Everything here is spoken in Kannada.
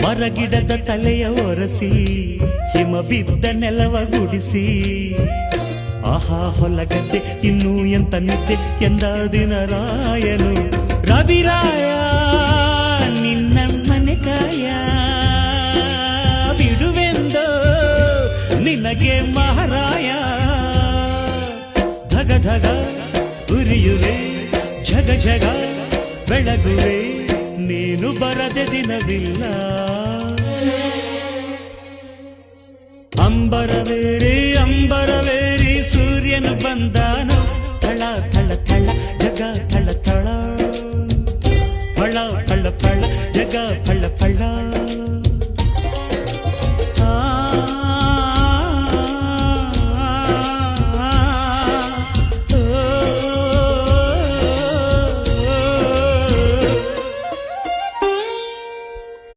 ಮರಗಿಡದ ತಲೆಯ ಒರಸಿ ಹಿಮ ಬಿದ್ದ ನೆಲವ ಗುಡಿಸಿ ಆಹಾ ಹೊಲಗದ್ದೆ ಇನ್ನೂ ಎಂತ ನಿದ್ದೆ ಎಂದ ದಿನ ರಾಯನು ರವಿರಾಯ ನಿನ್ನ ಮನೆ ಕಾಯ ಬಿಡುವೆಂದೋ ನಿನಗೆ ಮಹಾರಾಯ ಧಗ ಧಗ ಉರಿಯುವೆ ಝಗ ಝಗ ಬೆಳಗುವೆ ನೀನು ಬರದೆ ದಿನವಿಲ್ಲ ಅಂಬರವೇರಿ ಸೂರ್ಯನು ಬಂದಾನು ಥಳ ಥಳ ಥಳ ಜಗ ಥಳ ಥಳ ಫಳ ಫಳ ಫಳ ಜಗ ಫಳ ಫಳ